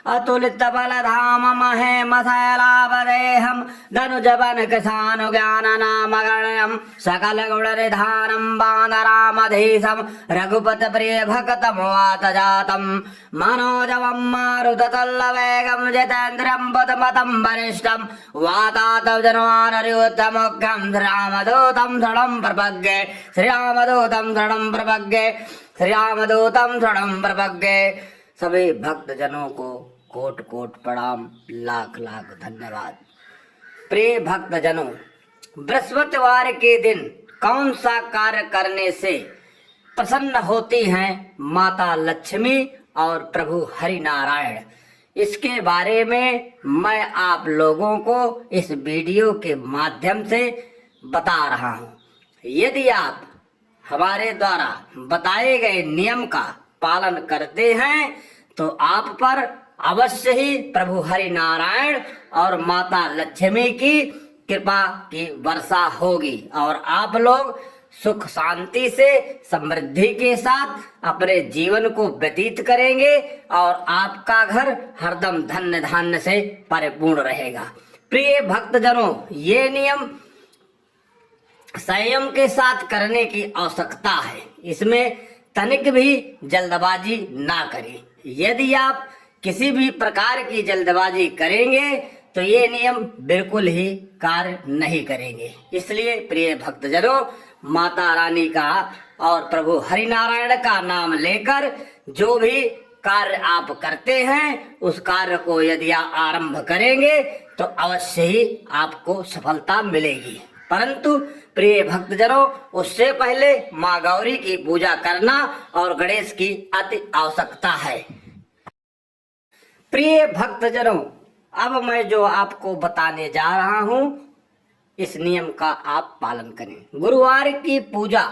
अतुलित बलधाम महेमशैलावदेहं धनुजवन किसानु ज्ञान नाम गण्यं सकल गुण निधानं वानरामधीशं रघुपत प्रिय भक्तम वात जातं मनोजवं मारुततुल्यवेगं जितेन्द्रियं बुद्धिमतं वरिष्ठं वातात्मजनवानरयुतमुख्यं श्रीरामदूतं शरणं प्रपद्ये श्रीरामदूतं शरणं प्रपद्ये श्रीरामदूतं शरणं प्रपद्ये। सभी भक्तजनों को कोट कोट प्रणाम, लाख लाख धन्यवाद। प्रिय भक्तजनों, बृहस्पतिवार के दिन कौन सा कार्य करने से प्रसन्न होती हैं माता लक्ष्मी और प्रभु हरि नारायण, इसके बारे में मैं आप लोगों को इस वीडियो के माध्यम से बता रहा हूँ। यदि आप हमारे द्वारा बताए गए नियम का पालन करते हैं तो आप पर अवश्य ही प्रभु हरि नारायण और माता लक्ष्मी की कृपा की वर्षा होगी और आप लोग सुख शांति से समृद्धि के साथ अपने जीवन को व्यतीत करेंगे और आपका घर हरदम धन्य धान्य से परिपूर्ण रहेगा। प्रिय भक्तजनों, ये नियम संयम के साथ करने की आवश्यकता है, इसमें तनिक भी जल्दबाजी ना करें। यदि आप किसी भी प्रकार की जल्दबाजी करेंगे तो ये नियम बिल्कुल ही कार्य नहीं करेंगे। इसलिए प्रिय भक्तजनों, माता रानी का और प्रभु हरि नारायण का नाम लेकर जो भी कार्य आप करते हैं उस कार्य को यदि आप आरंभ करेंगे तो अवश्य ही आपको सफलता मिलेगी। परंतु प्रिय भक्तजनों, उससे पहले माँ गौरी की पूजा करना और गणेश की अति आवश्यकता है। प्रिय भक्तजनों, अब मैं जो आपको बताने जा रहा हूँ इस नियम का आप पालन करें। गुरुवार की पूजा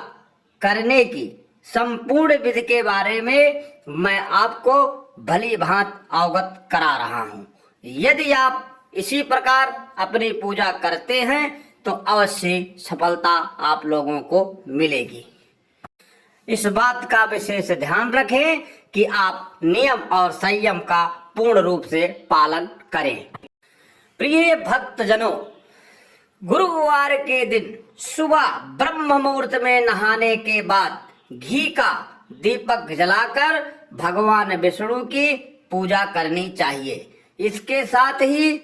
करने की संपूर्ण विधि के बारे में मैं आपको भली भांति अवगत करा रहा हूँ। यदि आप इसी प्रकार अपनी पूजा करते हैं तो अवश्य सफलता आप लोगों को मिलेगी। इस बात का विशेष ध्यान रखें कि आप नियम और संयम का पूर्ण रूप से पालन करें। प्रिय भक्तजनों, गुरुवार के दिन सुबह ब्रह्म मुहूर्त में नहाने के बाद घी का दीपक जलाकर भगवान विष्णु की पूजा करनी चाहिए। इसके साथ ही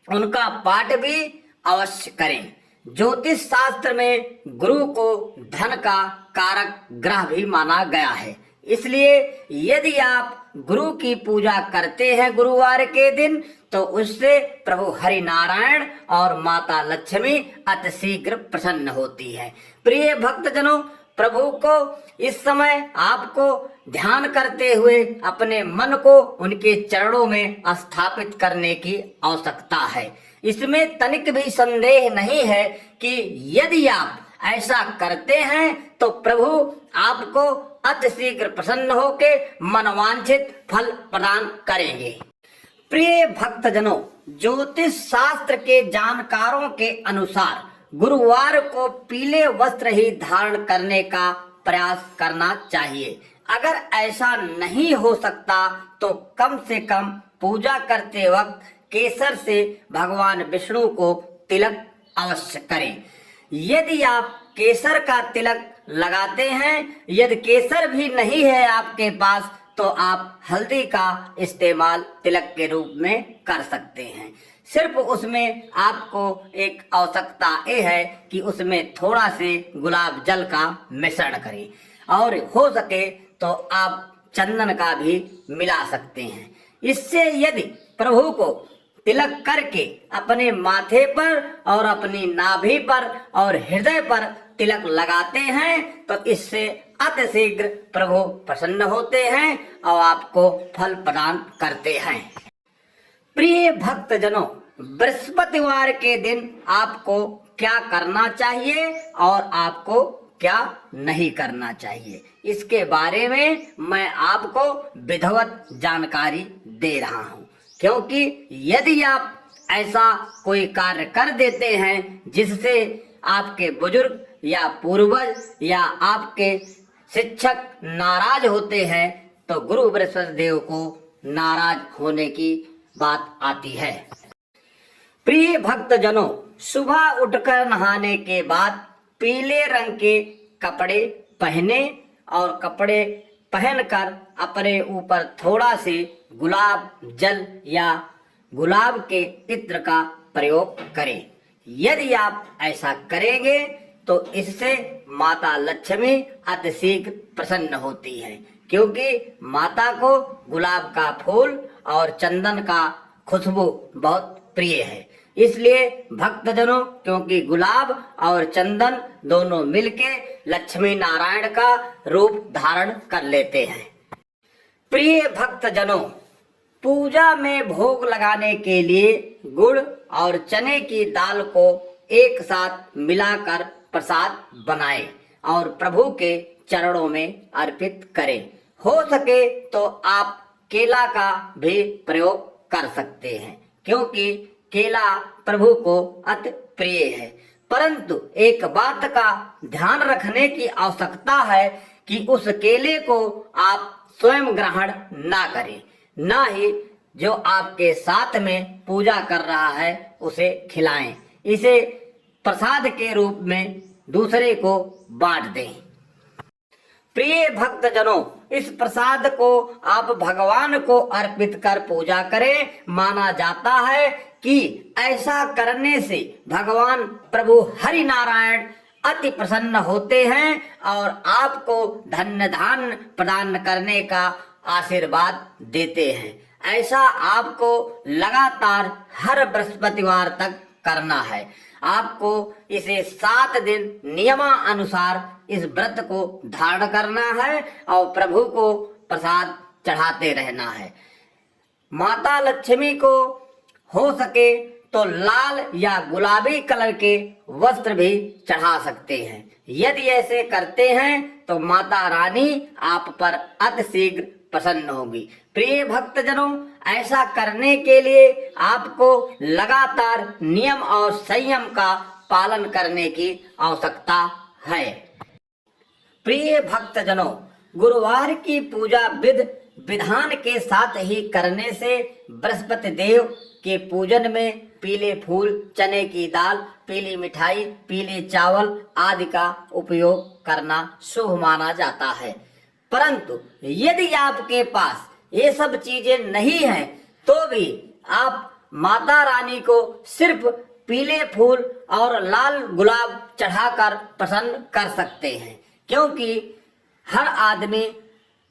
उनका पाठ भी अवश्य करें। ज्योतिष शास्त्र में गुरु को धन का कारक ग्रह भी माना गया है, इसलिए यदि आप गुरु की पूजा करते हैं गुरुवार के दिन तो उससे प्रभु हरि नारायण और माता लक्ष्मी अतिशीघ्र प्रसन्न होती है। प्रिय भक्तजनों, प्रभु को इस समय आपको ध्यान करते हुए अपने मन को उनके चरणों में स्थापित करने की आवश्यकता है। इसमें तनिक भी संदेह नहीं है कि यदि आप ऐसा करते हैं तो प्रभु आपको अतिशीघ्र प्रसन्न होके मनवांछित फल प्रदान करेंगे। प्रिय भक्तजनों, ज्योतिष शास्त्र के जानकारों के अनुसार गुरुवार को पीले वस्त्र ही धारण करने का प्रयास करना चाहिए। अगर ऐसा नहीं हो सकता तो कम से कम पूजा करते वक्त केसर से भगवान विष्णु को तिलक अवश्य करें। यदि आप केसर का तिलक लगाते हैं, यदि केसर भी नहीं है आपके पास तो आप हल्दी का इस्तेमाल तिलक के रूप में कर सकते हैं। सिर्फ उसमें आपको एक आवश्यकता ये है कि उसमें थोड़ा से गुलाब जल का मिश्रण करें और हो सके तो आप चंदन का भी मिला सकते हैं। इससे यदि प्रभु को तिलक करके अपने माथे पर और अपनी नाभि पर और हृदय पर तिलक लगाते हैं तो इससे अतिशीघ्र प्रभु प्रसन्न होते हैं और आपको फल प्रदान करते हैं। प्रिय भक्तजनों, बृहस्पतिवार के दिन आपको क्या करना चाहिए और आपको क्या नहीं करना चाहिए, इसके बारे में मैं आपको विधिवत जानकारी दे रहा हूँ। क्योंकि यदि आप ऐसा कोई कार्य कर देते हैं जिससे आपके बुजुर्ग या पूर्वज या आपके शिक्षक नाराज होते हैं तो गुरु बृहस्पति देव को नाराज होने की बात आती है। प्रिय भक्तजनों, सुबह उठकर नहाने के बाद पीले रंग के कपड़े पहने और कपड़े पहनकर अपने ऊपर थोड़ा से गुलाब जल या गुलाब के इत्र का प्रयोग करें। यदि आप ऐसा करेंगे तो इससे माता लक्ष्मी अतिशीघ्र प्रसन्न होती है, क्योंकि माता को गुलाब का फूल और चंदन का खुशबू बहुत प्रिय है। इसलिए भक्तजनों, क्योंकि गुलाब और चंदन दोनों मिलके लक्ष्मी नारायण का रूप धारण कर लेते हैं। प्रिय भक्तजनों, पूजा में भोग लगाने के लिए गुड़ और चने की दाल को एक साथ मिलाकर प्रसाद बनाएं और प्रभु के चरणों में अर्पित करें। हो सके तो आप केला का भी प्रयोग कर सकते हैं, क्योंकि केला प्रभु को अति प्रिय है। परंतु एक बात का ध्यान रखने की आवश्यकता है कि उस केले को आप स्वयं ग्रहण ना करें, ना ही जो आपके साथ में पूजा कर रहा है उसे खिलाएं। इसे प्रसाद के रूप में दूसरे को बांट दें। प्रिय भक्तजनों, इस प्रसाद को आप भगवान को अर्पित कर पूजा करें। माना जाता है कि ऐसा करने से भगवान प्रभु हरि नारायण अति प्रसन्न होते हैं और आपको धन्य धान प्रदान करने का आशीर्वाद देते हैं। ऐसा आपको लगातार हर बृहस्पतिवार तक करना है। आपको इसे 7 दिन नियमानुसार इस व्रत को धारण करना है और प्रभु को प्रसाद चढ़ाते रहना है। माता लक्ष्मी को हो सके तो लाल या गुलाबी कलर के वस्त्र भी चढ़ा सकते हैं। यदि ऐसे करते हैं तो माता रानी आप पर अतिशीघ्र प्रसन्न होगी। प्रिय भक्तजनों, ऐसा करने के लिए आपको लगातार नियम और संयम का पालन करने की आवश्यकता है। प्रिय भक्तजनों, गुरुवार की पूजा विधान के साथ ही करने से बृहस्पति देव के पूजन में पीले फूल, चने की दाल, पीली मिठाई, पीले चावल आदि का उपयोग करना शुभ माना जाता है। परंतु यदि आपके पास ये सब चीजें नहीं हैं तो भी आप माता रानी को सिर्फ पीले फूल और लाल गुलाब चढ़ाकर प्रसन्न कर सकते हैं, क्योंकि हर आदमी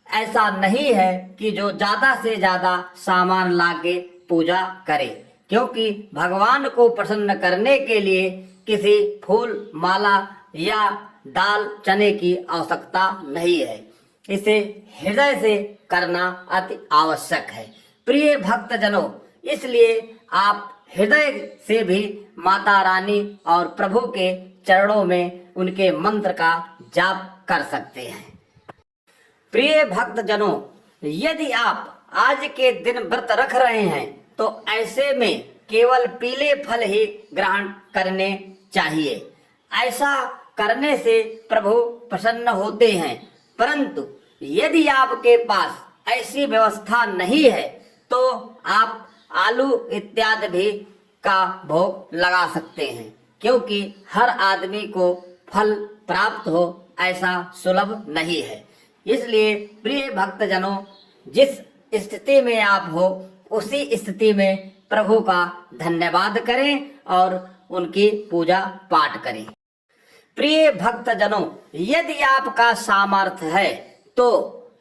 ऐसा नहीं है कि जो ज्यादा से ज्यादा सामान लाके पूजा करे, क्योंकि भगवान को प्रसन्न करने के लिए किसी फूल माला या दाल चने की आवश्यकता नहीं है। इसे हृदय से करना अति आवश्यक है। प्रिय भक्तजनों, इसलिए आप हृदय से भी माता रानी और प्रभु के चरणों में उनके मंत्र का जाप कर सकते हैं। प्रिय भक्तजनों, यदि आप आज के दिन व्रत रख रहे हैं तो ऐसे में केवल पीले फल ही ग्रहण करने चाहिए। ऐसा करने से प्रभु प्रसन्न होते हैं। परंतु यदि आपके पास ऐसी व्यवस्था नहीं है तो आप आलू इत्यादि भी का भोग लगा सकते हैं, क्योंकि हर आदमी को फल प्राप्त हो ऐसा सुलभ नहीं है। इसलिए प्रिय भक्तजनों, जिस स्थिति में आप हो उसी स्थिति में प्रभु का धन्यवाद करें और उनकी पूजा पाठ करें। प्रिय भक्तजनों, यदि आपका सामर्थ्य है तो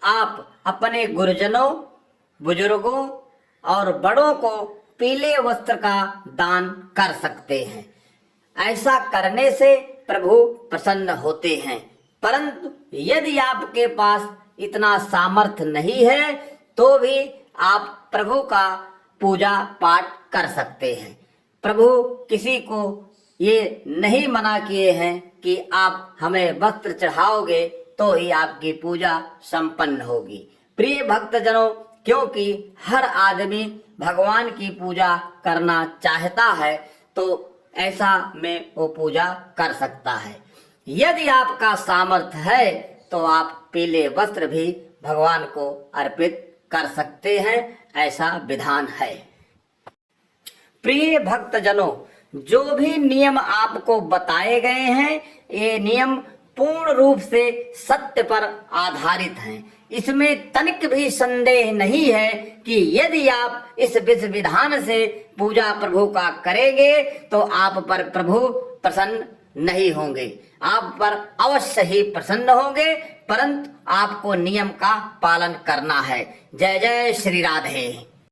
आप अपने गुरुजनों, बुजुर्गों और बड़ों को पीले वस्त्र का दान कर सकते हैं। ऐसा करने से प्रभु प्रसन्न होते हैं। परंतु यदि आपके पास इतना सामर्थ्य नहीं है तो भी आप प्रभु का पूजा पाठ कर सकते हैं। प्रभु किसी को ये नहीं मना किए हैं कि आप हमें वस्त्र चढ़ाओगे तो ही आपकी पूजा संपन्न होगी। प्रिय भक्तजनों, क्योंकि हर आदमी भगवान की पूजा करना चाहता है तो ऐसा में वो पूजा कर सकता है। यदि आपका सामर्थ्य है तो आप पीले वस्त्र भी भगवान को अर्पित कर सकते हैं ऐसा विधान है। प्रिय भक्तजनों, जो भी नियम आपको बताए गए हैं, ये नियम पूर्ण रूप से सत्य पर आधारित हैं। इसमें तनिक भी संदेह नहीं है कि यदि आप इस विधि विधान से पूजा प्रभु का करेंगे तो आप पर प्रभु प्रसन्न नहीं होंगे, आप पर अवश्य ही प्रसन्न होंगे, परंतु आपको नियम का पालन करना है। जय जय श्री राधे।